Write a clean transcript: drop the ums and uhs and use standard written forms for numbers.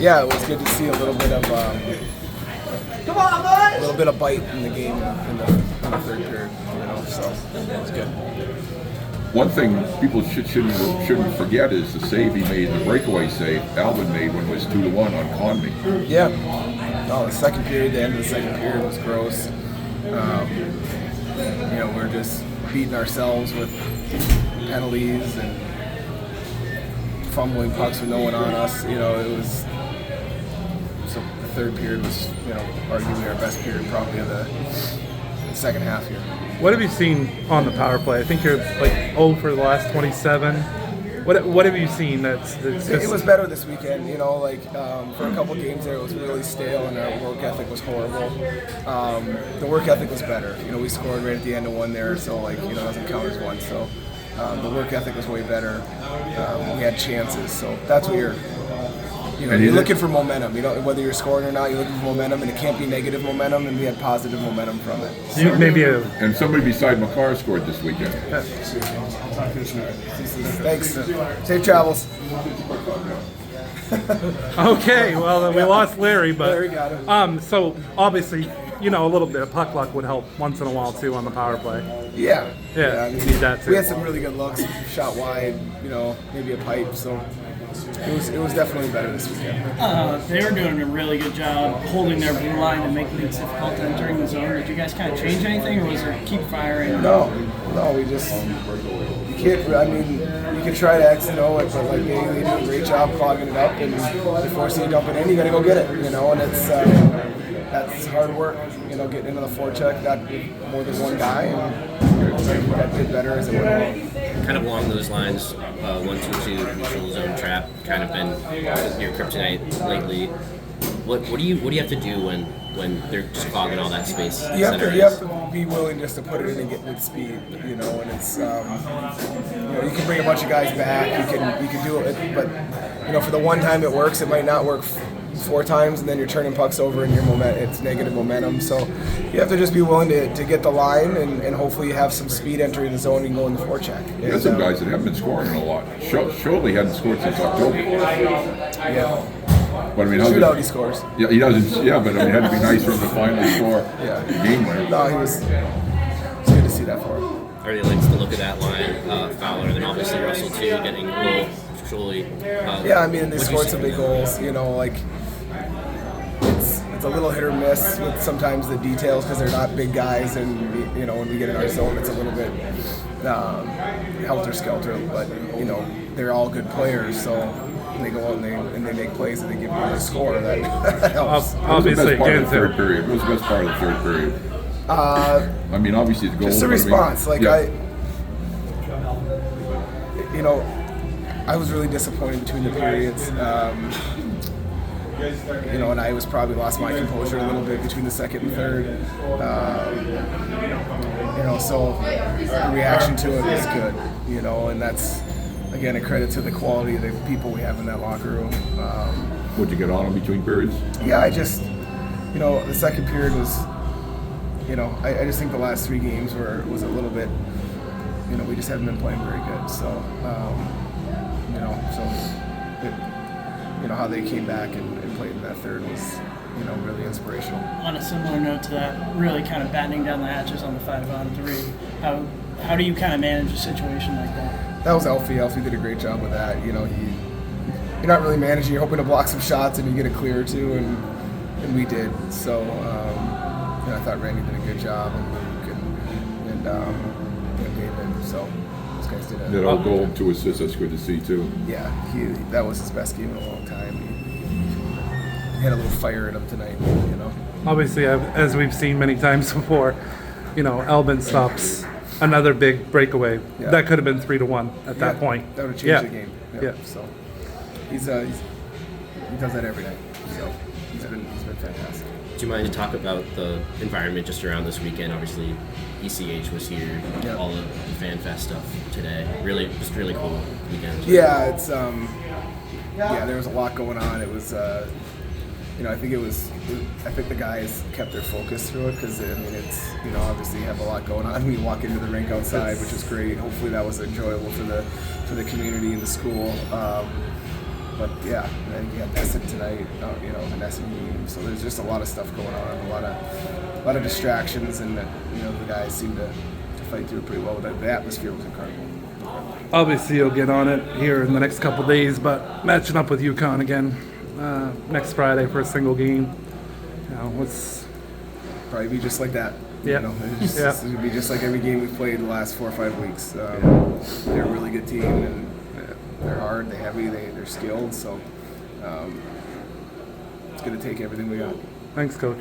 Yeah, it was good to see a little bit of bite in the game in the third period. So it was good. One thing people shouldn't forget is the save he made, the breakaway save Alvin made when it was 2-1 on Conley. Yeah. No, the second period, the end of the second period was gross. We're just beating ourselves with penalties and fumbling pucks with no one on us. It was. So the third period was, arguably our best period probably of the second half here. What have you seen on the power play? I think you're like 0 for the last 27. What have you seen that's just... It was better this weekend, for a couple games there it was really stale and our work ethic was horrible. The work ethic was better. We scored right at the end of one there, so it doesn't count as one. So the work ethic was way better. We had chances, so that's what you're looking for momentum. Whether you're scoring or not, you're looking for momentum, and it can't be negative momentum, and we had positive momentum from it. So and somebody beside McCarr scored this weekend. Thanks. Safe travels. Okay, well, we lost Larry, but Larry got him. So obviously, a little bit of puck luck would help once in a while too on the power play. Yeah. You need that too. We had some really good looks, shot wide, maybe a pipe. So it was definitely better this weekend. They were doing a really good job holding their blue line and making things difficult entering the zone. Did you guys kind of change anything, or was it keep firing? No, we just you can't. You can try to X and O it, but they do a great job clogging it up, and before you dump it in, you got to go get it. And it's that's hard work. Getting into the forecheck, got more than one guy, and that did better as it went along. Kind of along those lines, 1-2-2 neutral zone trap kind of been your kryptonite lately. What do you have to do when they're just clogging all that space? You have to be willing just to put it in and get with speed, and it's you can bring a bunch of guys back, you can do it, but for the one time it works, it might not work 4 times, and then you're turning pucks over and it's negative momentum. So you have to just be willing to get the line and hopefully you have some speed entering the zone and go in the forecheck. You got some guys that haven't been scoring a lot. Shirley hadn't scored since October. Yeah. But shootout he scores. Yeah, he doesn't. Yeah, but it had to be nice for him to finally score the game winner. No, it's good to see that for him. I really likes the look of that line. Fowler, and then obviously Russell too, getting a goal. Surely. They scored some big goals. It's a little hit or miss with sometimes the details because they're not big guys, and when we get in our zone, it's a little bit helter skelter. But they're all good players, so when they go out and they make plays and they give you a score, that helps. Obviously, what was the best part of the third period? What was the best part of the third period? Obviously the goal. Just the response. I was really disappointed between the periods. And I was probably lost my composure a little bit between the second and third. So the reaction to it was good, and that's, again, a credit to the quality of the people we have in that locker room. Would you get on them between periods? Yeah, I just, the second period was, I just think the last 3 games was a little bit, we just haven't been playing very good. So, how they came back and played in that third was, really inspirational. On a similar note to that, really kind of battening down the hatches on the 5-on-3. How do you kind of manage a situation like that? That was Elfie. Elfie did a great job with that. You're not really managing. You're hoping to block some shots and you get a clear or two, and we did. So I thought Randy did a good job, and Luke and David. So those guys did That all goal, 2 assists. That's good to see too. Yeah, that was his best game in a long time. He had a little fire in him tonight. Obviously, as we've seen many times before, Albin stops another big breakaway. Yeah. That could have been 3-1 at that point. That would have changed the game. Yeah. So he does that every night. So he's been fantastic. Do you mind to talk about the environment just around this weekend? Obviously, ECH was here, all the Fan Fest stuff today. Just really cool weekend. Yeah, it's there was a lot going on. It was I think the guys kept their focus through it because it's obviously you have a lot going on when you walk into the rink outside, which is great. Hopefully that was enjoyable for the community and the school. But yeah, I think you had Essen tonight, you know, an Essen game. So there's just a lot of stuff going on, a lot of distractions, and you know, the guys seem to fight through it pretty well. But the atmosphere was incredible. Obviously, you'll get on it here in the next couple days, but matching up with UConn again next Friday for a single game. You know, what's Probably be just like that. Yeah. You know, it's it'll be just like every game we've played the last 4 or 5 weeks. They're a really good team, and they're hard, they're heavy, they're skilled. So it's going to take everything we got. Thanks, Coach.